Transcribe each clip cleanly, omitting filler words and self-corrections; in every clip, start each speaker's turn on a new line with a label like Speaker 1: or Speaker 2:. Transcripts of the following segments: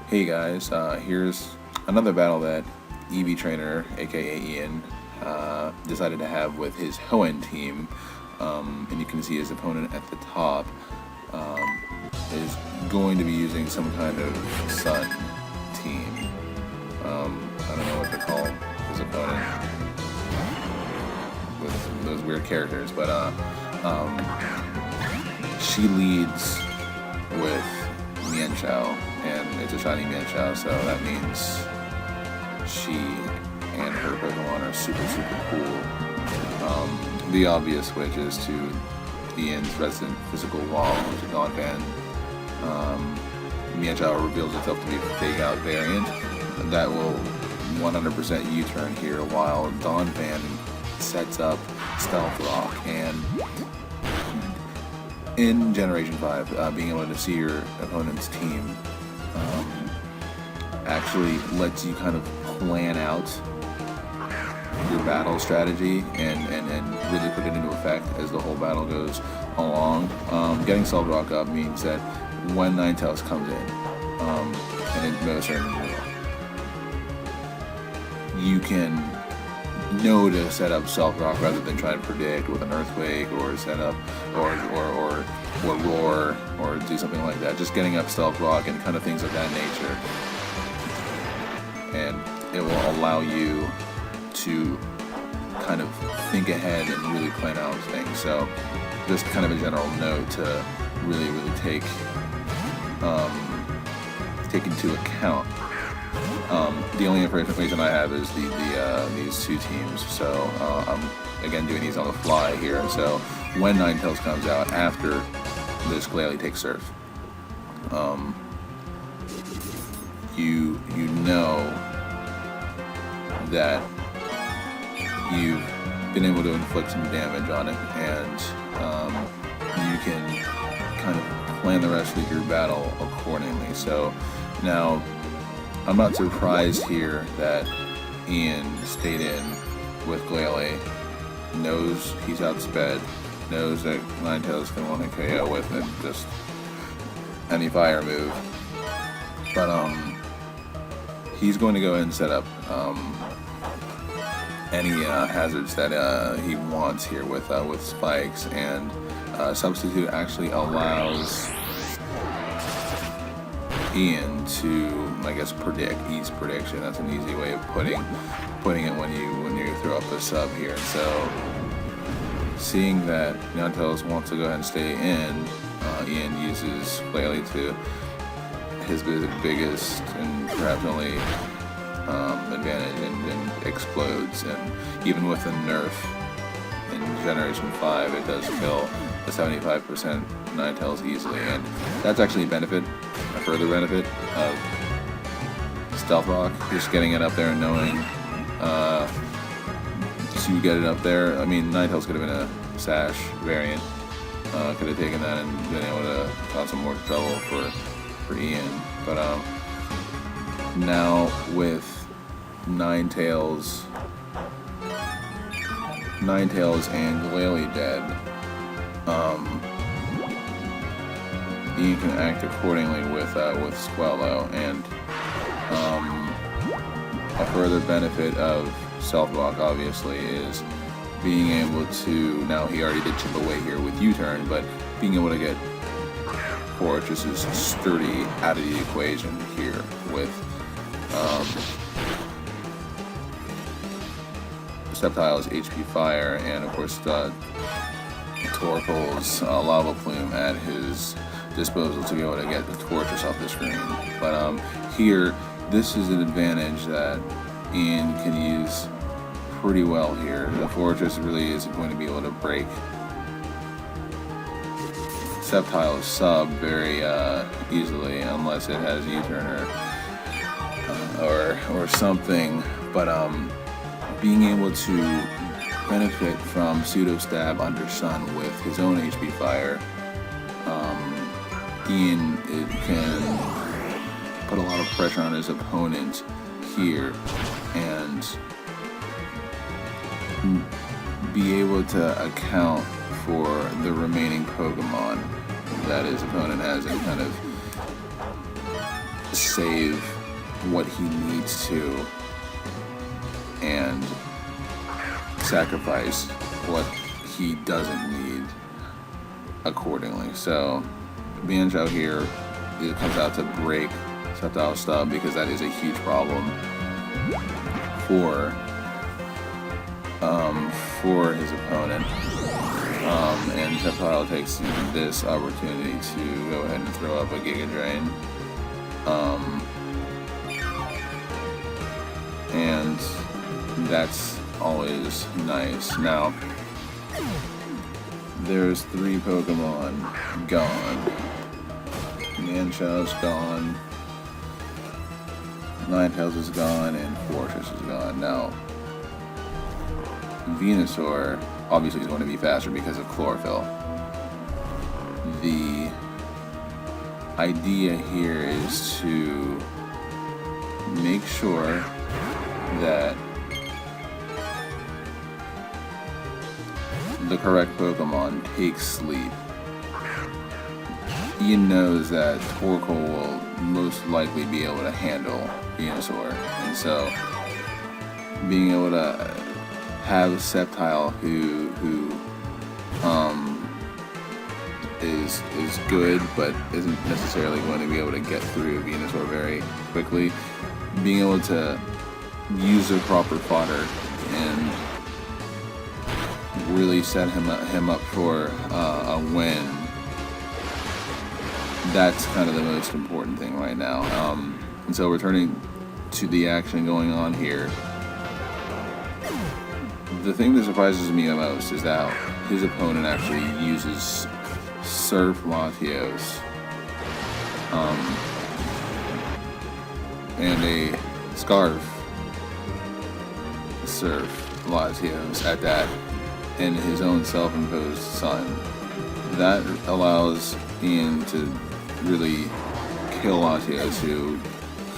Speaker 1: Hey guys, here's another battle that EV Trainer, aka Ian, decided to have with his Hoenn team, and you can see his opponent at the top is going to be using some kind of sun team. I don't know what to call his opponent with those weird characters, but she leads with Mienshao, and it's a shiny Mienshao, so that means she and her Pokemon are super cool. The obvious switch is to Ian's resident physical wall, which is Donphan. Mienshao reveals itself to be a fake out variant that will 100% U-turn here, while Donphan sets up Stealth Rock, and in Generation 5, being able to see your opponent's team actually lets you kind of plan out your battle strategy and really put it into effect as the whole battle goes along. Getting Stealth Rock up means that when Ninetales comes in, and it most certainly will, you can know to set up Stealth Rock rather than try to predict with an Earthquake or set up or Roar or do something like that. Just getting up Stealth Rock and kind of things of that nature, and it will allow you to kind of think ahead and really plan out things. So just kind of a general note to really take into account. The only information I have is these two teams, so I'm again doing these on the fly here. So when Ninetales comes out after this Glalie takes Surf, you know that you've been able to inflict some damage on it, and you can kind of plan the rest of your battle accordingly. So now, I'm not surprised here that Ian stayed in with Glalie, knows he's outsped, knows that Ninetales can want to KO with it, just any fire move. But he's going to go ahead and set up any hazards that he wants here with spikes, and Substitute actually allows Ian to, I guess, predict. Ease prediction. That's an easy way of putting it when you throw up the sub here. So, seeing that Ninetales wants to go ahead and stay in, Ian uses Glalie to his biggest and perhaps only advantage, and explodes. And even with the nerf in Generation 5, it does kill the 75% Ninetales easily, and that's actually a further benefit of Stealth Rock, just getting it up there and knowing to get it up there. I mean, Ninetales could have been a Sash variant, could have taken that and been able to cause some more trouble for Ian, but now with Ninetales and Glalie dead, Ian can act accordingly with Squello, and a further benefit of Stealth Rock obviously is being able to, now he already did chip away here with U-turn, but being able to get Fortress's sturdy out of the equation here with Sceptile's HP Fire, and of course Torkoal's Lava Plume at his disposal to be able to get the Fortress off the screen. But here, this is an advantage that Ian can use pretty well here. The Fortress really is going to be able to break Sceptile's sub very easily, unless it has U-turn or something. But being able to benefit from Pseudo Stab under Sun with his own HP Fire, Ian can put a lot of pressure on his opponent here and be able to account for the remaining Pokemon that his opponent has, and kind of save what he needs to and sacrifice what he doesn't need accordingly. So Banjo here, it comes out to break Sceptile Stub because that is a huge problem for his opponent. And Sceptile takes this opportunity to go ahead and throw up a Giga Drain. And that's always nice. Now, there's 3 Pokemon gone. Manchov's gone, Ninetales is gone, and Fortress is gone. Now, Venusaur obviously is going to be faster because of Chlorophyll. The idea here is to make sure that the correct Pokemon takes sleep. Ian knows that Torkoal will most likely be able to handle Venusaur, and so being able to have Sceptile who is good but isn't necessarily going to be able to get through Venusaur very quickly, being able to use the proper fodder and really set him up for a win. That's kind of the most important thing right now. And so returning to the action going on here, the thing that surprises me the most is that his opponent actually uses Surf Latios and a Scarf Surf Latios at that, and his own self-imposed sun. That allows Ian to really kill Latios, who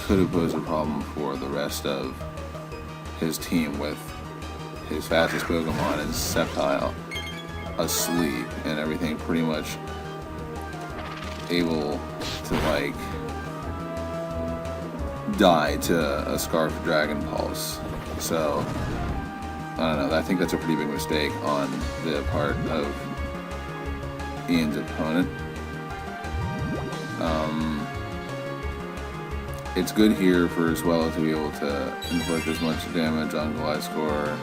Speaker 1: could have posed a problem for the rest of his team with his fastest Pokemon and Sceptile asleep and everything pretty much able to like die to a Scarf Dragon Pulse. So I don't know, I think that's a pretty big mistake on the part of Ian's opponent. It's good here for Swellow to be able to inflict as much damage on Gliscor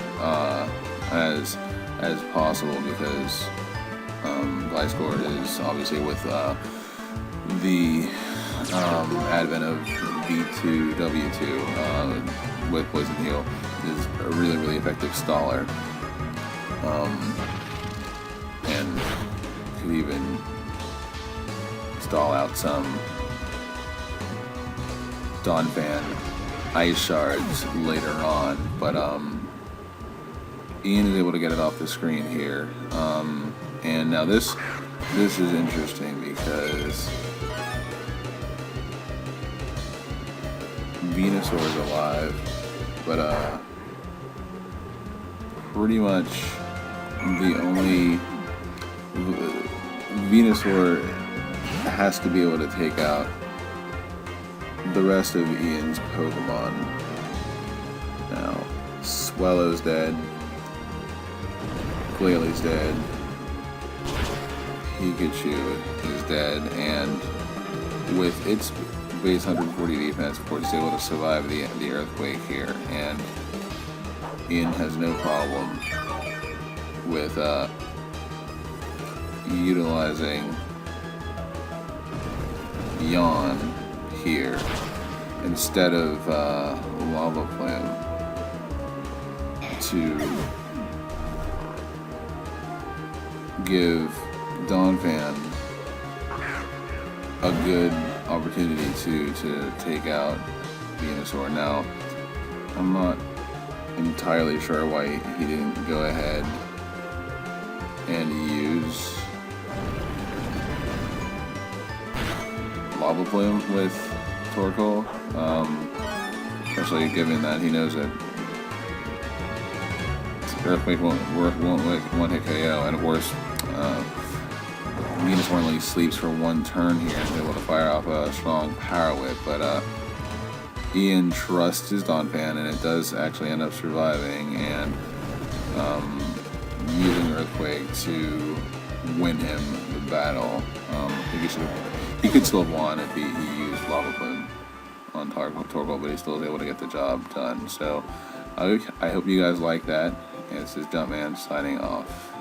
Speaker 1: as possible, because Gliscor is obviously with the advent of V2, W2 with Poison Heal is a really effective staller, and could even stall out some Donphan Ice Shards later on, but Ian is able to get it off the screen here. And now this is interesting because Venusaur is alive, but pretty much the only Venusaur has to be able to take out the rest of Ian's Pokemon. Now, Swellow's dead, Glalie dead, Pikachu is dead, and with its base 140 defense, of course, it's able to survive the earthquake here, and Ian has no problem with utilizing Yawn here instead of Lava Flame to give Donphan a good opportunity to take out Venusaur. Now, I'm not entirely sure why he didn't go ahead and use Lava Plume with Torkoal, especially given that he knows that Earthquake won't hit KO, and of course, Venus only sleeps for one turn here and is able to fire off a strong power whip, but Ian trusts his Dawn Fan, and it does actually end up surviving and using Earthquake to win him the battle. I think he could still have won if he used Lava Plume on Torkoal, but he still was able to get the job done. So I hope you guys like that. And this is Jumpman signing off.